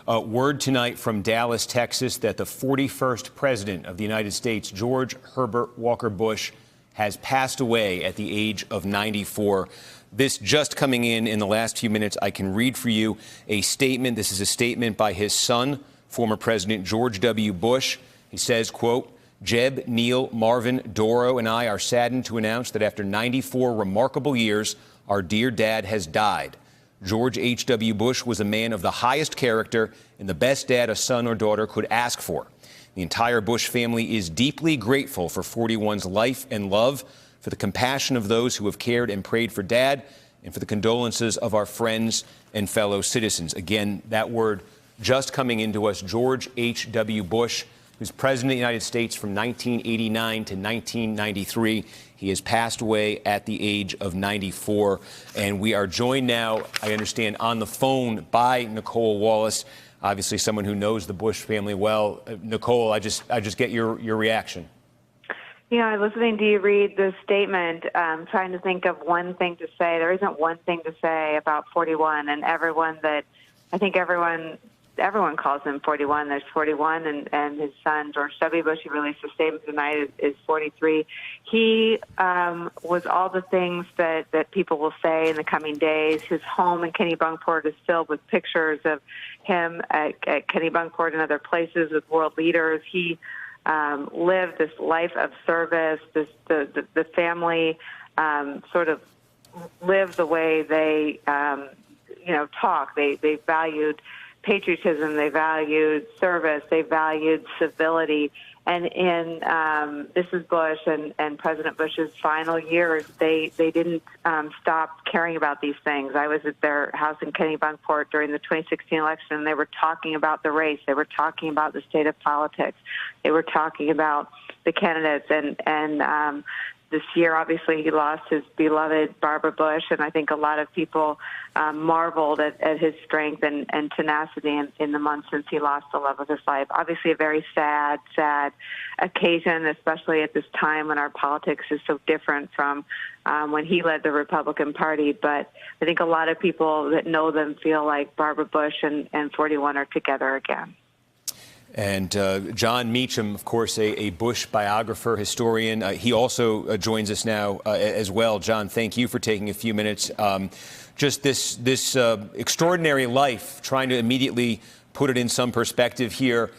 Word tonight from Dallas, Texas, that the 41st president of the United States, George Herbert Walker Bush, has passed away at the age of 94. This just coming in the last few minutes. I can read for you a statement. This is a statement by his son, former President George W. Bush. He says, quote, "Jeb, Neil, Marvin, Doro, and I are saddened to announce that after 94 remarkable years, our dear dad has died. George H.W. Bush was a man of the highest character and the best dad a son or daughter could ask for. The entire Bush family is deeply grateful for 41's life and love, for the compassion of those who have cared and prayed for Dad, and for the condolences of our friends and fellow citizens." Again, that word just coming into us. George H.W. Bush, who's president of the United States from 1989 to 1993. He has passed away at the age of 94. And we are joined now, I understand, on the phone by Nicolle Wallace, obviously someone who knows the Bush family well. Nicolle, I just get your reaction. You know, listening to you read this statement, trying to think of one thing to say. There isn't one thing to say about 41, and everyone calls him 41. There's 41, and his son, George W. Bush, he released a statement tonight, is 43. He was all the things that people will say in the coming days. His home in Kennebunkport is filled with pictures of him at Kennebunkport and other places with world leaders. He lived this life of service. The family sort of lived the way they, talk. They valued patriotism, they valued service, they valued civility. And in Mrs. Bush and President Bush's final years, they didn't stop caring about these things. I was at their house in Kennebunkport during the 2016 election, and they were talking about the race. They were talking about the state of politics. They were talking about the candidates. And this year, obviously, he lost his beloved Barbara Bush, and I think a lot of people marveled at his strength and tenacity in the months since he lost the love of his life. Obviously, a very sad occasion, especially at this time when our politics is so different from when he led the Republican Party. But I think a lot of people that know them feel like Barbara Bush and 41 are together again. And Jon Meacham, of course, a Bush biographer, historian. He also joins us now as well. Jon, thank you for taking a few minutes. Just this extraordinary life, trying to immediately put it in some perspective here.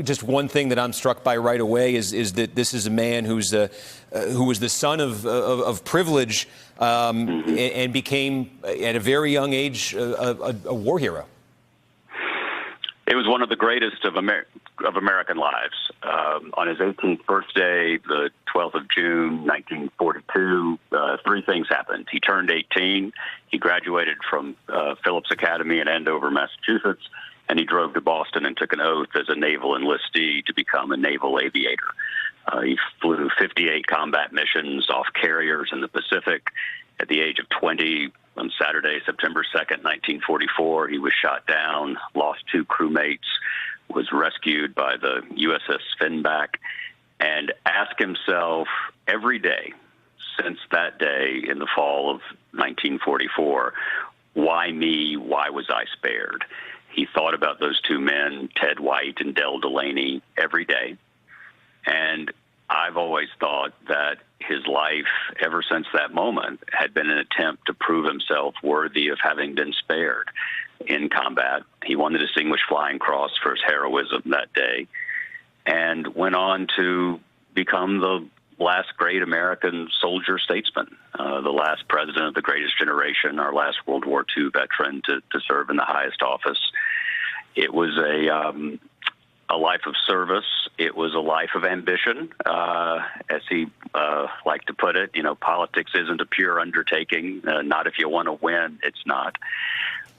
Just one thing that I'm struck by right away is that this is a man who was the son of privilege and became, at a very young age, a war hero. It was one of the greatest of American lives. On his 18th birthday, the 12th of June, 1942, three things happened. He turned 18, he graduated from Phillips Academy in Andover, Massachusetts, and he drove to Boston and took an oath as a naval enlistee to become a naval aviator. He flew 58 combat missions off carriers in the Pacific. At the age of 20, on Saturday, September 2nd, 1944, he was shot down, lost two crewmates, was rescued by the USS Finback, and asked himself every day since that day in the fall of 1944, why me? Why was I spared? He thought about those two men, Ted White and Del Delaney, every day. And I've always thought that his life, ever since that moment, had been an attempt to prove himself worthy of having been spared in combat. He won the Distinguished Flying Cross for his heroism that day and went on to become the last great American soldier statesman, the last president of the greatest generation, our last World War II veteran to serve in the highest office. It was a life of service. It was a life of ambition. As he liked to put it, politics isn't a pure undertaking. Not if you want to win, it's not.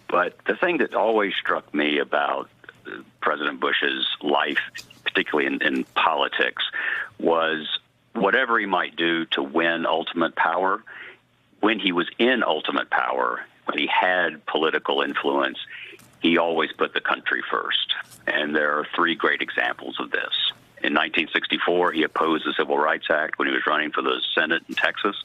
But the thing that always struck me about President Bush's life, particularly in politics, was whatever he might do to win ultimate power, when he was in ultimate power, when he had political influence, he always put the country first. And there are three great examples of this. In 1964, he opposed the Civil Rights Act when he was running for the Senate in Texas.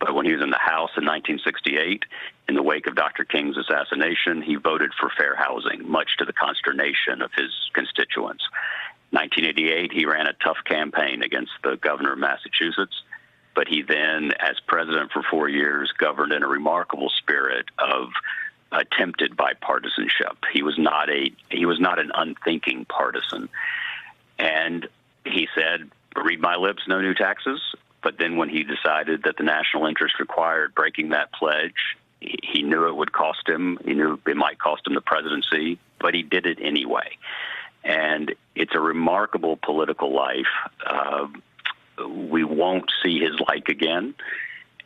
But when he was in the House in 1968, in the wake of Dr. King's assassination, he voted for fair housing, much to the consternation of his constituents. 1988, he ran a tough campaign against the governor of Massachusetts, but he then, as president for 4 years, governed in a remarkable spirit of attempted bipartisanship. He was not an unthinking partisan. And he said, read my lips, no new taxes. But then when he decided that the national interest required breaking that pledge, he knew it would cost him. He knew it might cost him the presidency, but he did it anyway. And it's a remarkable political life. We won't see his like again.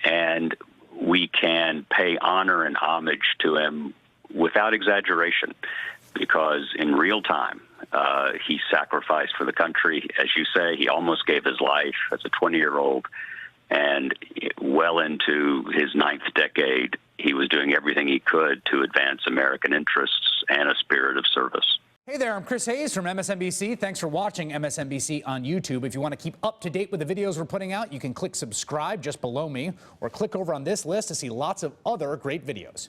And we can pay honor and homage to him without exaggeration, because in real time, he sacrificed for the country. As you say, he almost gave his life as a 20-year-old, and well into his 9th decade, he was doing everything he could to advance American interests and a spirit of service. Hey there, I'm Chris Hayes from MSNBC. Thanks for watching MSNBC on YouTube. If you want to keep up to date with the videos we're putting out, you can click subscribe just below me, or click over on this list to see lots of other great videos.